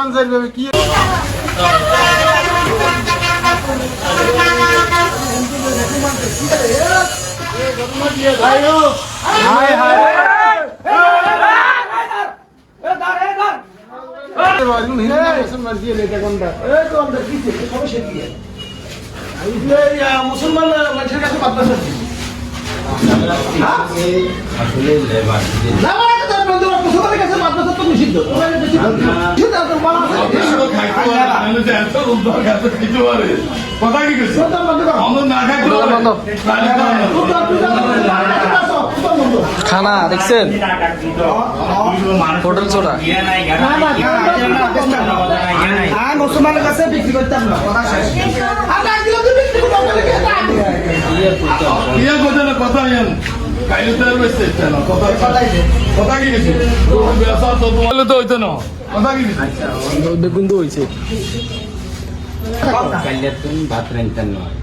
सरपंच की मुसलमान মানুষের কাছে বার্তা করছি আসলে লেবার মুসলমানের কাছে বার্তা তো নিষিদ্ধ কথা কি করছে খানা দেখছেন হোটেল ছোটা মুসলমানের কাছে বিক্রি করতাম না কথা কি গেছে তো হইতো না কথা কি দেখুন তো হয়েছে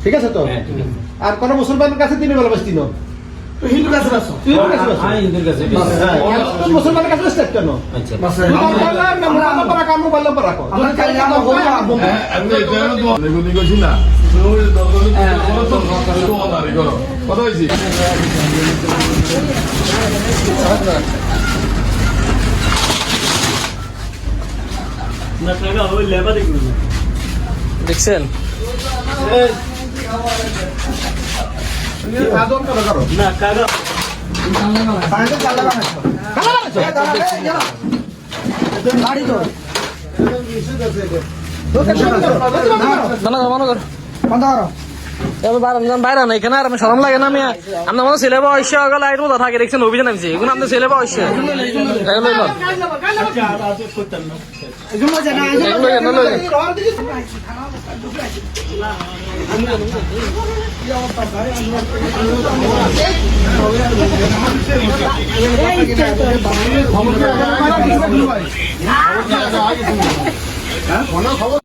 ঠিক আছে তো আর কোন মুসলমানের কাছে তিনি ভালোবাসতি না হিন্দুর কাছে আসো হিন্দুর কাছে মুসলমানের কাছে স্টেট কেন কথা হয়েছি দেখছেন বাইরে না এখানে আর আমি সরম লাগে না আমি আপনার মতো ছেলে বা ঐশ্য গেলে আইট মতো থাকে দেখছেন অভিযান নামছি এগুলো আপনার ছেলে বা ঐশ্য খবর